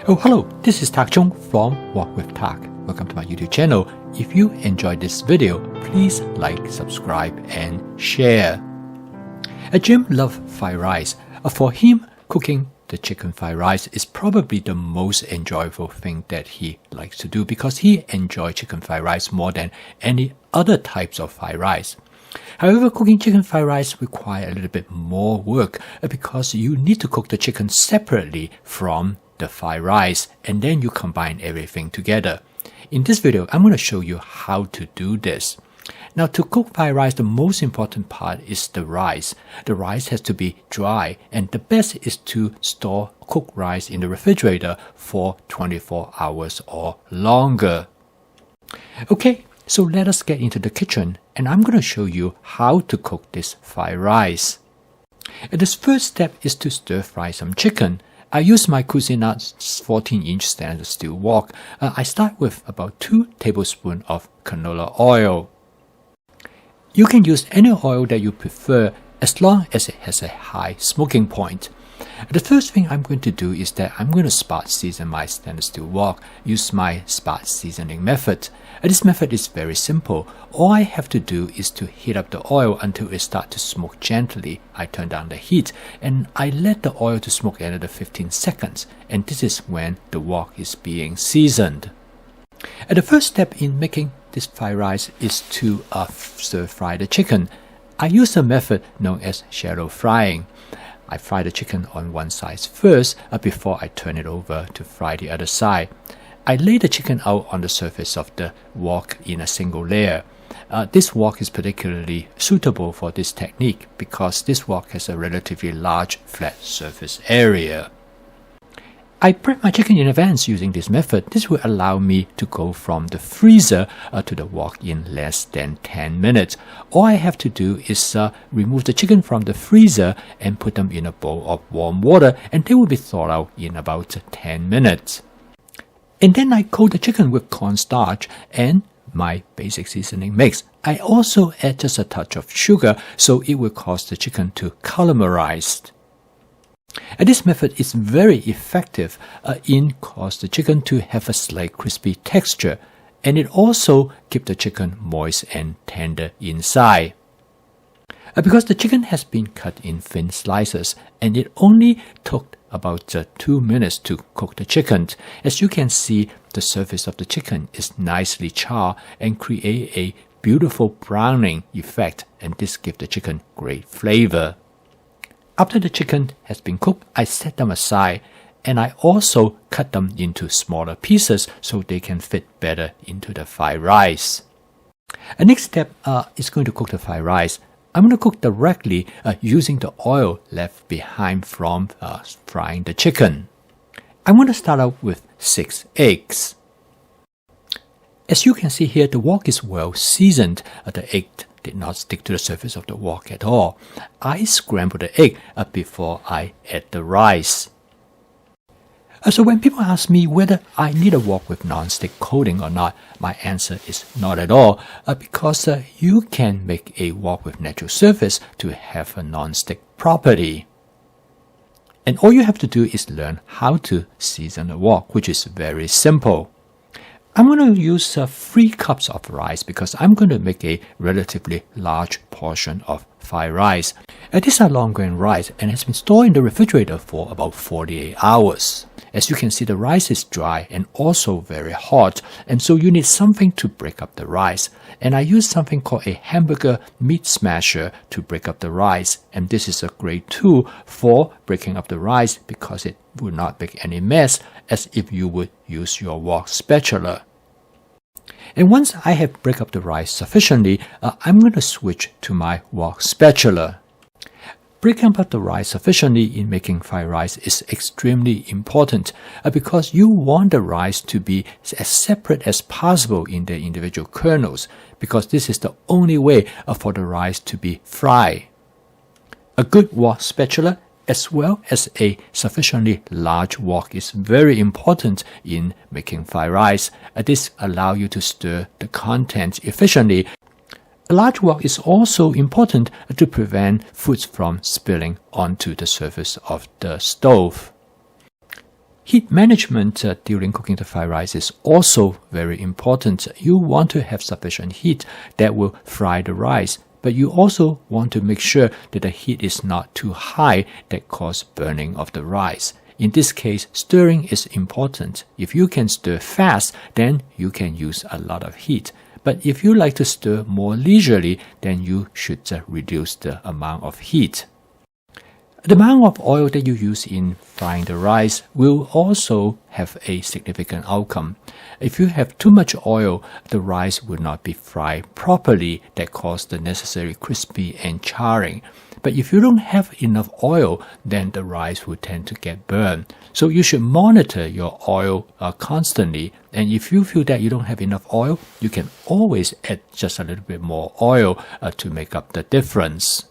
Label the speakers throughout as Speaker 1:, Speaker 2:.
Speaker 1: Oh, hello, this is Tak Chung from Walk with Tak. Welcome to my YouTube channel. If you enjoyed this video, please like, subscribe, and share. Jim loves fried rice. For him, cooking the chicken fried rice is probably the most enjoyable thing that he likes to do because he enjoys chicken fried rice more than any other types of fried rice. However, cooking chicken fried rice requires a little bit more work because you need to cook the chicken separately from the fried rice and then you combine everything together. In this video, I'm going to show you how to do this. Now, to cook fried rice, the most important part is the rice. The rice has to be dry, and the best is to store cooked rice in the refrigerator for 24 hours or longer. Okay, so let us get into the kitchen, and I'm going to show you how to cook this fried rice. The first step is to stir fry some chicken. I use my Cuisinart 14-inch stainless steel wok. I start with about 2 tablespoons of canola oil. You can use any oil that you prefer as long as it has a high smoking point. The first thing I'm going to do is that I'm going to spot season my stainless steel wok. Use my spot seasoning method. This method is very simple. All I have to do is to heat up the oil until it starts to smoke gently. I turn down the heat and I let the oil to smoke another 15 seconds. And this is when the wok is being seasoned. The first step in making this fried rice is to stir fry the chicken. I use a method known as shallow frying. I fry the chicken on one side first before I turn it over to fry the other side. I lay the chicken out on the surface of the wok in a single layer. This wok is particularly suitable for this technique because this wok has a relatively large flat surface area. I prep my chicken in advance using this method. This will allow me to go from the freezer to the wok in less than 10 minutes. All I have to do is remove the chicken from the freezer and put them in a bowl of warm water, and they will be thawed out in about 10 minutes. And then I coat the chicken with cornstarch and my basic seasoning mix. I also add just a touch of sugar so it will cause the chicken to caramelize. This method is very effective in cause the chicken to have a slight crispy texture, and it also keeps the chicken moist and tender inside. Because the chicken has been cut in thin slices, and it only took about 2 minutes to cook the chicken. As you can see, the surface of the chicken is nicely charred and create a beautiful browning effect, and this gives the chicken great flavor. After the chicken has been cooked, I set them aside and I also cut them into smaller pieces so they can fit better into the fried rice. The next step is going to cook the fried rice. I'm going to cook directly using the oil left behind from frying the chicken. I'm going to start out with 6 eggs. As you can see here, the wok is well seasoned. The egg did not stick to the surface of the wok at all. I scramble the egg before I add the rice. So when people ask me whether I need a wok with non-stick coating or not, my answer is not at all because you can make a wok with natural surface to have a non-stick property. And all you have to do is learn how to season a wok, which is very simple. I'm going to use 3 cups of rice because I'm going to make a relatively large portion of fried rice. These are long grain rice and has been stored in the refrigerator for about 48 hours. As you can see, the rice is dry and also very hot, and so you need something to break up the rice. And I use something called a hamburger meat smasher to break up the rice, and this is a great tool for breaking up the rice because it will not make any mess as if you would use your wok spatula. And once I have break up the rice sufficiently, I'm going to switch to my wok spatula. Breaking up the rice sufficiently in making fried rice is extremely important because you want the rice to be as separate as possible in their individual kernels because this is the only way for the rice to be fried. A good wok spatula as well as a sufficiently large wok is very important in making fried rice. This allows you to stir the contents efficiently. A large wok is also important to prevent foods from spilling onto the surface of the stove. Heat management during cooking the fried rice is also very important. You want to have sufficient heat that will fry the rice, but you also want to make sure that the heat is not too high that causes burning of the rice. In this case, stirring is important. If you can stir fast, then you can use a lot of heat. But if you like to stir more leisurely, then you should reduce the amount of heat. The amount of oil that you use in frying the rice will also have a significant outcome. If you have too much oil, the rice will not be fried properly that causes the necessary crispy and charring. But if you don't have enough oil, then the rice will tend to get burned. So you should monitor your oil constantly. And if you feel that you don't have enough oil, you can always add just a little bit more oil to make up the difference.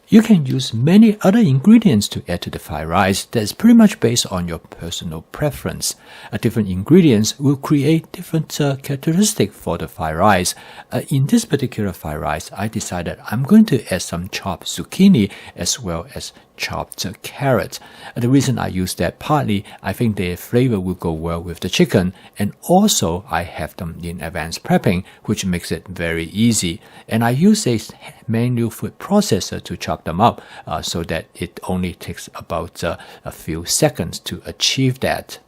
Speaker 1: You can use many other ingredients to add to the fried rice that is pretty much based on your personal preference. Different ingredients will create different characteristics for the fried rice. In this particular fried rice, I decided I'm going to add some chopped zucchini as well as chopped carrot. The reason I use that, partly I think the flavor will go well with the chicken, and also I have them in advanced prepping, which makes it very easy. And I use a manual food processor to chop them up so that it only takes about a few seconds to achieve that.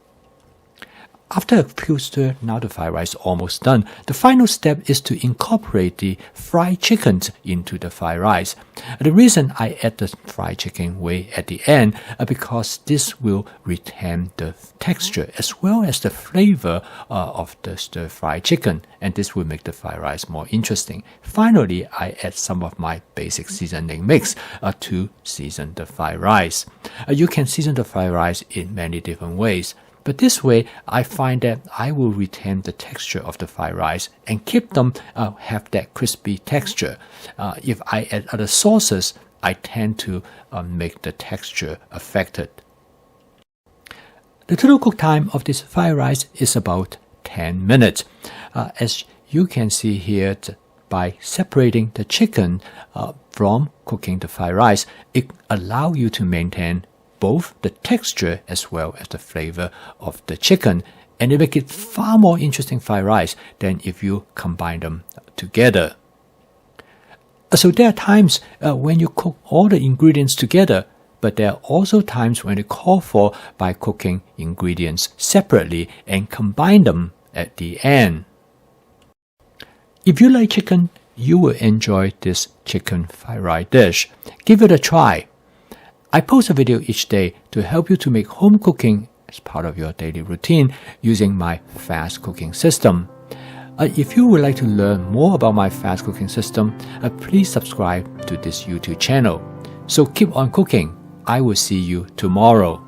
Speaker 1: After a few stir, now the fried rice is almost done. The final step is to incorporate the fried chicken into the fried rice. The reason I add the fried chicken way at the end because this will retain the texture as well as the flavor of the stir-fried chicken, and this will make the fried rice more interesting. Finally, I add some of my basic seasoning mix to season the fried rice. You can season the fried rice in many different ways. But this way, I find that I will retain the texture of the fried rice and keep them have that crispy texture. If I add other sauces, I tend to make the texture affected. The total cook time of this fried rice is about 10 minutes. As you can see here, by separating the chicken from cooking the fried rice, it allows you to maintain both the texture as well as the flavor of the chicken, and it makes it far more interesting fried rice than if you combine them together. So there are times when you cook all the ingredients together, but there are also times when it calls for by cooking ingredients separately and combine them at the end. If you like chicken, you will enjoy this chicken fried rice dish. Give it a try. I post a video each day to help you to make home cooking as part of your daily routine using my fast cooking system. If you would like to learn more about my fast cooking system, please subscribe to this YouTube channel. So keep on cooking. I will see you tomorrow.